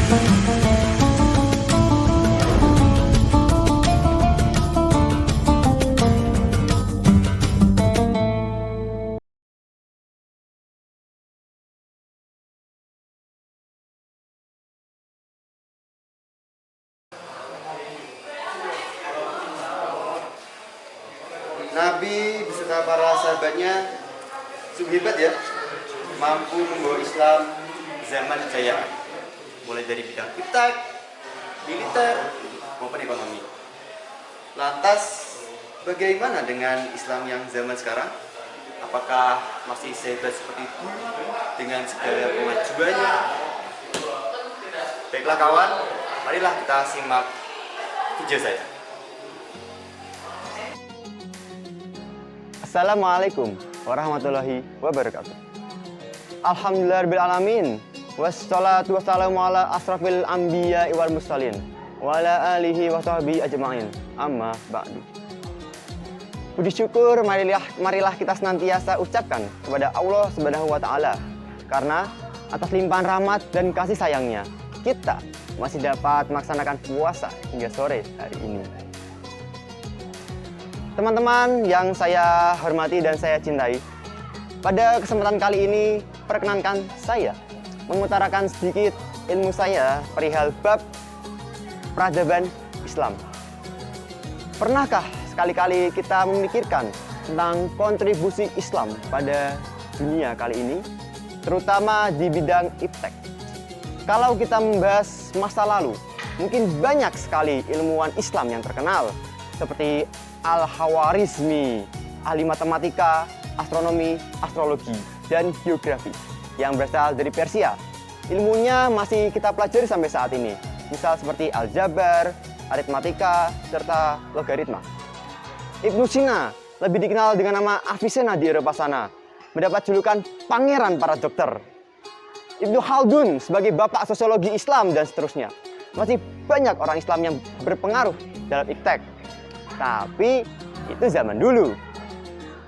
Nabi beserta para sahabatnya sungguh hebat ya, mampu membawa Islam zaman kejayaan, mulai dari bidang iptek, militer, maupun ekonomi. Lantas, bagaimana dengan Islam yang zaman sekarang? Apakah masih sehebat seperti itu dengan segala kemajuannya? Baiklah kawan, marilah kita simak video saya. Assalamualaikum warahmatullahi wabarakatuh. Alhamdulillahirrahmanirrahim. Wassalatu wassalamu ala asrafil anbiya wal mursalin wa ala alihi wa sahbihi ajma'in. Amma ba'du. Puji syukur marilah kita senantiasa ucapkan kepada Allah Subhanahu wa taala, karena atas limpahan rahmat dan kasih sayangnya kita masih dapat melaksanakan puasa hingga sore hari ini. Teman-teman yang saya hormati dan saya cintai, pada kesempatan kali ini perkenankan saya mengutarakan sedikit ilmu saya perihal bab peradaban Islam. Pernahkah sekali-kali kita memikirkan tentang kontribusi Islam pada dunia kali ini, terutama di bidang iptek? Kalau kita membahas masa lalu, mungkin banyak sekali ilmuwan Islam yang terkenal, seperti Al-Khawarizmi, ahli matematika, astronomi, astrologi, dan geografi yang berasal dari Persia. Ilmunya masih kita pelajari sampai saat ini, misal seperti aljabar, aritmatika, serta logaritma. Ibnu Sina, lebih dikenal dengan nama Avicenna di Eropa sana, mendapat julukan pangeran para dokter. Ibnu Khaldun sebagai bapak sosiologi Islam, dan seterusnya. Masih banyak orang Islam yang berpengaruh dalam iptek. Tapi itu zaman dulu.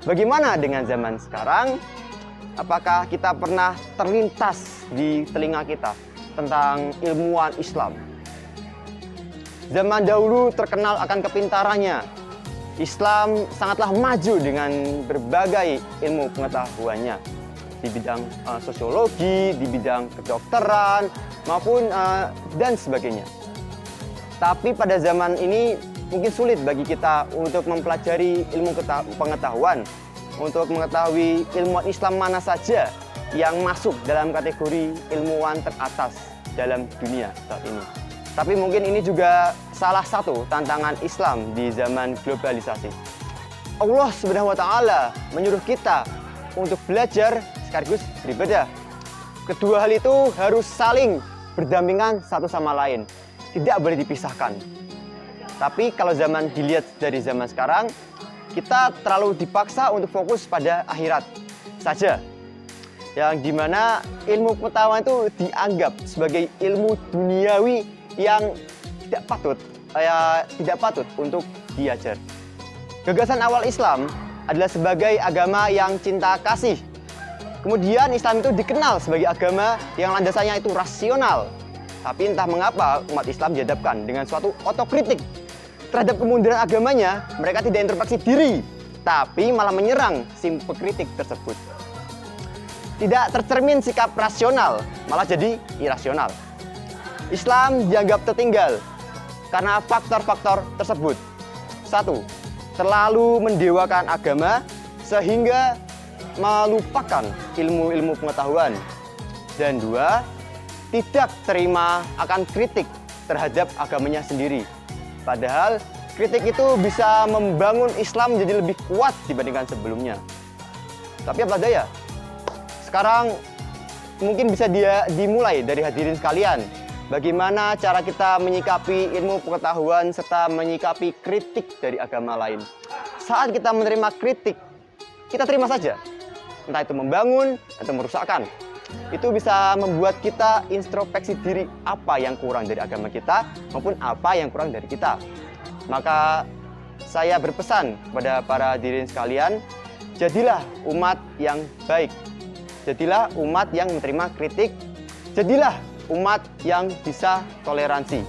Bagaimana dengan zaman sekarang? Apakah kita pernah terlintas di telinga kita tentang ilmuwan Islam? Zaman dahulu terkenal akan kepintarannya. Islam sangatlah maju dengan berbagai ilmu pengetahuannya di bidang sosiologi, di bidang kedokteran, maupun dan sebagainya. Tapi pada zaman ini mungkin sulit bagi kita untuk mempelajari ilmu pengetahuan, untuk mengetahui ilmuwan Islam mana saja yang masuk dalam kategori ilmuwan teratas dalam dunia saat ini. Tapi mungkin ini juga salah satu tantangan Islam di zaman globalisasi. Allah Subhanahu wa taala menyuruh kita untuk belajar sekaligus beribadah. Kedua hal itu harus saling berdampingan satu sama lain, tidak boleh dipisahkan. Tapi kalau zaman dilihat dari zaman sekarang, kita terlalu dipaksa untuk fokus pada akhirat saja. Yang dimana ilmu pengetahuan itu dianggap sebagai ilmu duniawi yang tidak patut untuk diajar. Gagasan awal Islam adalah sebagai agama yang cinta kasih. Kemudian Islam itu dikenal sebagai agama yang landasannya itu rasional. Tapi entah mengapa umat Islam dihadapkan dengan suatu otokritik terhadap kemunduran agamanya. Mereka tidak introspeksi diri, tapi malah menyerang si pekritik tersebut. Tidak tercermin sikap rasional, malah jadi irasional. Islam dianggap tertinggal karena faktor-faktor tersebut. 1. Terlalu mendewakan agama sehingga melupakan ilmu-ilmu pengetahuan. Dan 2. Tidak terima akan kritik terhadap agamanya sendiri. Padahal kritik itu bisa membangun Islam menjadi lebih kuat dibandingkan sebelumnya. Tapi apa daya? Sekarang mungkin bisa dimulai dari hadirin sekalian. Bagaimana cara kita menyikapi ilmu pengetahuan serta menyikapi kritik dari agama lain. Saat kita menerima kritik, kita terima saja. Entah itu membangun atau merusakkan. Itu bisa membuat kita introspeksi diri apa yang kurang dari agama kita maupun apa yang kurang dari kita. Maka saya berpesan kepada para hadirin sekalian, jadilah umat yang baik. Jadilah umat yang menerima kritik. Jadilah umat yang bisa toleransi.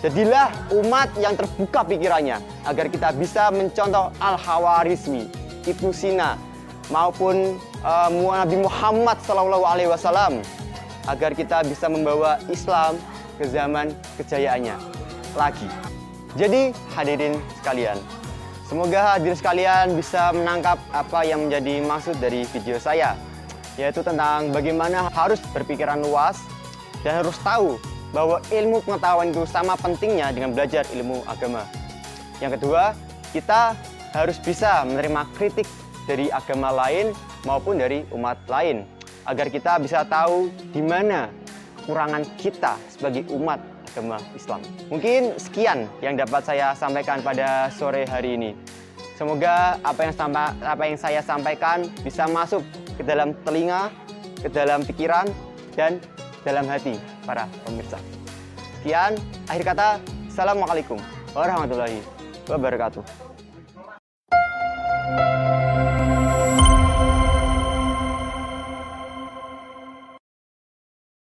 Jadilah umat yang terbuka pikirannya agar kita bisa mencontoh Al-Khawarizmi, Ibnu Sina, maupun Nabi Muhammad SAW, agar kita bisa membawa Islam ke zaman kejayaannya lagi. Jadi hadirin sekalian, semoga hadirin sekalian bisa menangkap apa yang menjadi maksud dari video saya, yaitu tentang bagaimana harus berpikiran luas dan harus tahu bahwa ilmu pengetahuan itu sama pentingnya dengan belajar ilmu agama. Yang kedua, kita harus bisa menerima kritik dari agama lain maupun dari umat lain, agar kita bisa tahu di mana kekurangan kita sebagai umat agama Islam. Mungkin sekian yang dapat saya sampaikan pada sore hari ini. Semoga apa yang saya sampaikan bisa masuk ke dalam telinga, ke dalam pikiran, dan dalam hati para pemirsa. Sekian, akhir kata, Assalamualaikum warahmatullahi wabarakatuh.